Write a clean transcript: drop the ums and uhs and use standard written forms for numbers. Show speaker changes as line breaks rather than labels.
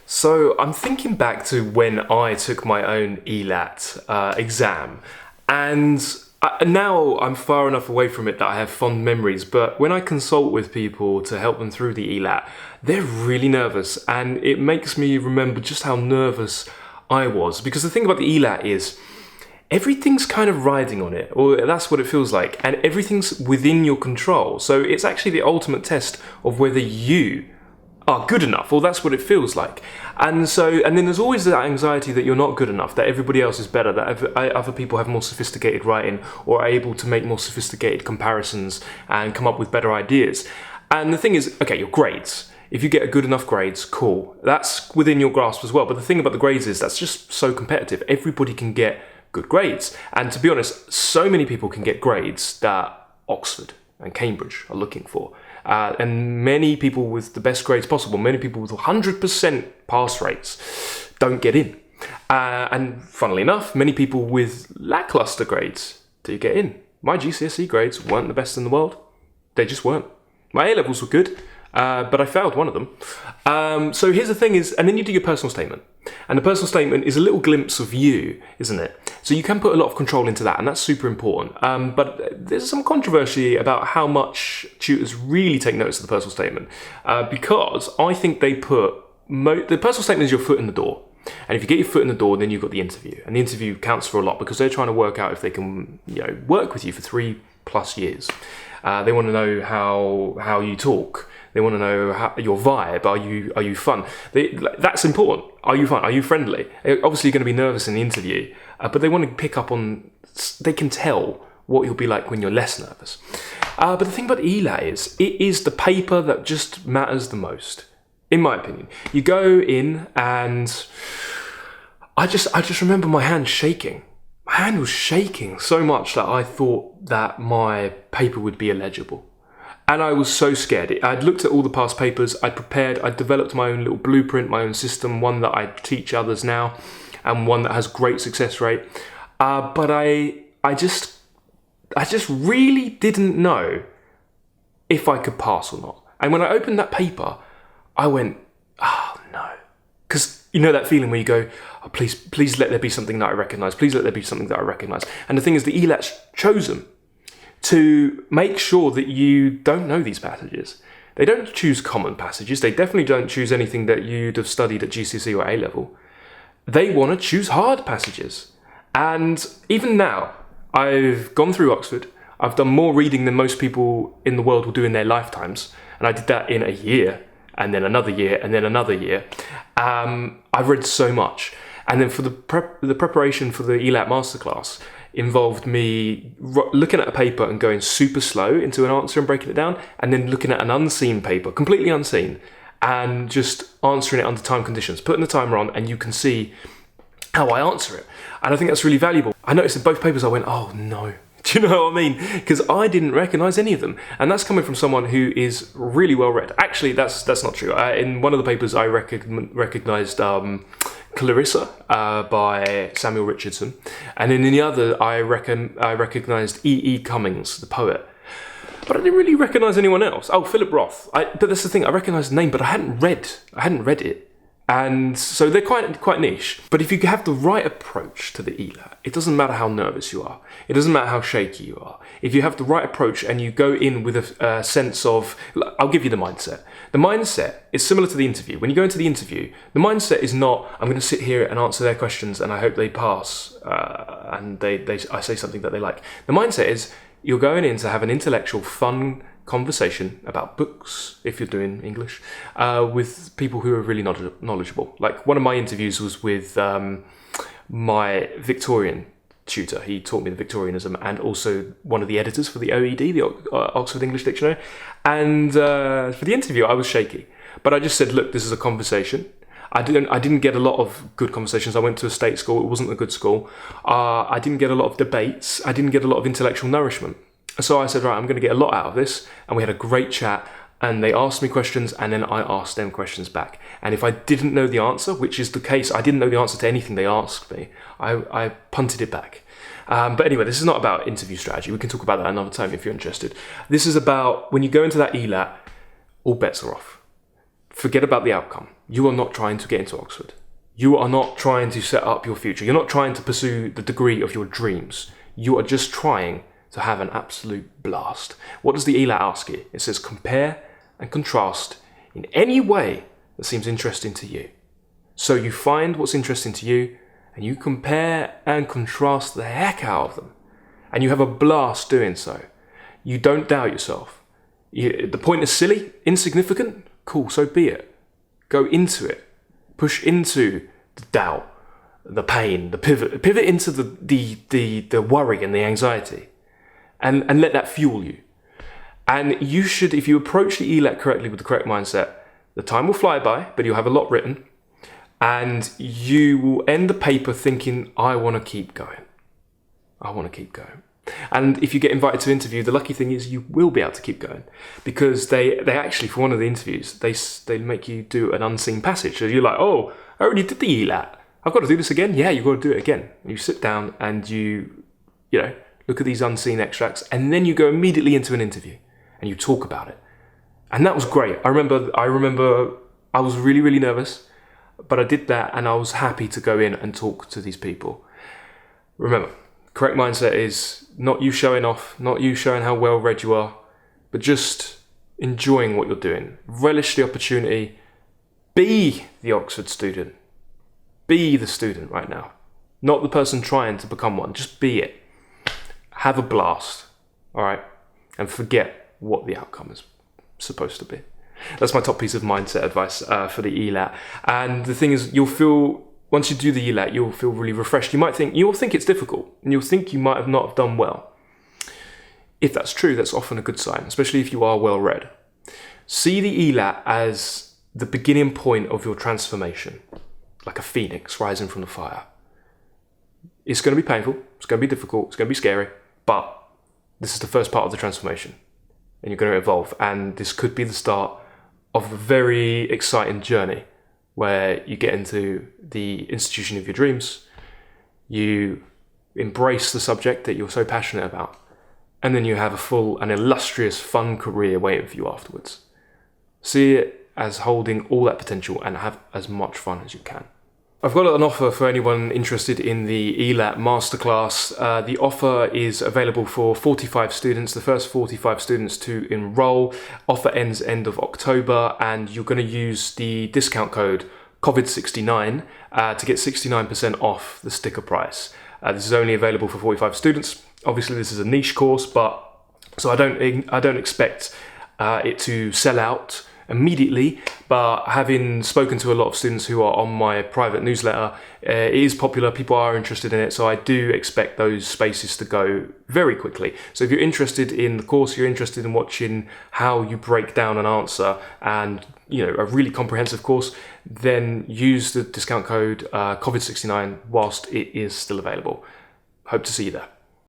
So I'm thinking back to when I took my own Elat exam, and now I'm far enough away from it that I have fond memories. But when I consult with people to help them through the Elat, they're really nervous, and it makes me remember just how nervous I was. Because the thing about the Elat is everything's kind of riding on it, or that's what it feels like, and everything's within your control. So it's actually the ultimate test of whether you are good enough, or that's what it feels like. And then there's always that anxiety that you're not good enough, that everybody else is better, that other people have more sophisticated writing or are able to make more sophisticated comparisons and come up with better ideas. And the thing is, okay, your grades. If you get a good enough grades, cool. That's within your grasp as well. But the thing about the grades is that's just so competitive. Everybody can get good grades. And to be honest, so many people can get grades that Oxford and Cambridge are looking for. And many people with the best grades possible, many people with 100% pass rates don't get in. And funnily enough, many people with lackluster grades do get in. My GCSE grades weren't the best in the world. They just weren't. My A-levels were good, but I failed one of them. So here's the thing is, and then you do your personal statement. And the personal statement is a little glimpse of you, isn't it? So you can put a lot of control into that, and that's super important. But there's some controversy about how much tutors really take notice of the personal statement, because I think they put the personal statement is your foot in the door. And if you get your foot in the door, then you've got the interview, and the interview counts for a lot because they're trying to work out if they can, work with you for 3+ years. They want to know how you talk. They want to know your vibe. Are you fun? That's important. Are you fun? Are you friendly? Obviously, you're going to be nervous in the interview, but they want to pick up on. They can tell what you'll be like when you're less nervous. But the thing about ELAT is, it is the paper that just matters the most, in my opinion. You go in, and I just remember my hand shaking. My hand was shaking so much that I thought that my paper would be illegible. And I was so scared. I'd looked at all the past papers, I'd prepared, I'd developed my own little blueprint, my own system, one that I teach others now, and one that has great success rate. But I just really didn't know if I could pass or not. And when I opened that paper, I went, oh no. Because you know that feeling where you go, oh, please let there be something that I recognise. Please let there be something that I recognise. And the thing is, the ELAT's chosen to make sure that you don't know these passages. They don't choose common passages. They definitely don't choose anything that you'd have studied at GCSE or A-level. They want to choose hard passages. And even now, I've gone through Oxford. I've done more reading than most people in the world will do in their lifetimes. And I did that in a year, and then another year, and then another year. I've read so much. And then for the preparation for the ELAT masterclass involved me looking at a paper and going super slow into an answer and breaking it down, and then looking at an unseen paper, completely unseen, and just answering it under time conditions, putting the timer on, and you can see how I answer it. And I think that's really valuable. I noticed in both papers I went, oh no. Do you know what I mean? Because I didn't recognise any of them. And that's coming from someone who is really well read. Actually, that's not true. In one of the papers I recognised Clarissa by Samuel Richardson. And in the other I recognised E. Cummings, the poet. But I didn't really recognise anyone else. Oh, Philip Roth. But that's the thing, I recognised the name, but I hadn't read it. And so they're quite niche. But if you have the right approach to the ELAT, it doesn't matter how nervous you are. It doesn't matter how shaky you are. If you have the right approach and you go in with a sense of, I'll give you the mindset. The mindset is similar to the interview. When you go into the interview, the mindset is not, I'm going to sit here and answer their questions and I hope they pass and I say something that they like. The mindset is, you're going in to have an intellectual, fun conversation about books, if you're doing English, with people who are really knowledgeable. Like one of my interviews was with my Victorian tutor. He taught me the Victorianism, and also one of the editors for the OED, the Oxford English Dictionary. And for the interview, I was shaky. But I just said, look, this is a conversation. I didn't get a lot of good conversations. I went to a state school. It wasn't a good school. I didn't get a lot of debates. I didn't get a lot of intellectual nourishment. So I said, right, I'm going to get a lot out of this. And we had a great chat. And they asked me questions, and then I asked them questions back. And if I didn't know the answer, which is the case, I didn't know the answer to anything they asked me, I punted it back. But anyway, this is not about interview strategy. We can talk about that another time if you're interested. This is about when you go into that ELAT, all bets are off. forget about the outcome. You are not trying to get into Oxford. You are not trying to set up your future. You're not trying to pursue the degree of your dreams. You are just trying to have an absolute blast. What does the Elat ask you? It says compare and contrast in any way that seems interesting to you. So you find what's interesting to you and you compare and contrast the heck out of them. And you have a blast doing so. You don't doubt yourself. The point is silly, insignificant, cool, so be it. Go into it. Push into the doubt, the pain, the pivot into the worry and the anxiety. And let that fuel you. And you should, if you approach the Elat correctly with the correct mindset, the time will fly by, but you'll have a lot written. And you will end the paper thinking, I want to keep going. I want to keep going. And if you get invited to interview, the lucky thing is you will be able to keep going, because they actually, for one of the interviews, they make you do an unseen passage. So you're like, oh, I already did the Elat. I've got to do this again. Yeah, you've got to do it again. And you sit down and you look at these unseen extracts, and then you go immediately into an interview and you talk about it. And that was great. I remember I was really, really nervous, but I did that and I was happy to go in and talk to these people. Remember, correct mindset is not you showing off, not you showing how well read you are, but just enjoying what you're doing. Relish the opportunity. Be the Oxford student. Be the student right now. Not the person trying to become one. Just be it. Have a blast. All right? And forget what the outcome is supposed to be. That's my top piece of mindset advice for the Elat. And the thing is, once you do the Elat, you'll feel really refreshed. You'll think it's difficult, and you'll think you might have not have done well. If that's true, that's often a good sign, especially if you are well read. See the Elat as the beginning point of your transformation, like a phoenix rising from the fire. It's going to be painful, it's going to be difficult, it's going to be scary, but this is the first part of the transformation, and you're going to evolve, and this could be the start of a very exciting journey where you get into the institution of your dreams, you embrace the subject that you're so passionate about, and then you have a full and illustrious, fun career waiting for you afterwards. See it as holding all that potential and have as much fun as you can. I've got an offer for anyone interested in the Elat Masterclass. The offer is available for 45 students, the first 45 students to enroll. Offer ends end of October, and you're going to use the discount code COVID69 to get 69% off the sticker price. This is only available for 45 students. Obviously, this is a niche course, so I don't expect it to sell out immediately, but having spoken to a lot of students who are on my private newsletter, it is popular, people are interested in it, so I do expect those spaces to go very quickly. So if you're interested in the course, you're interested in watching how you break down an answer and a really comprehensive course, then use the discount code COVID69 whilst it is still available. Hope to see you there.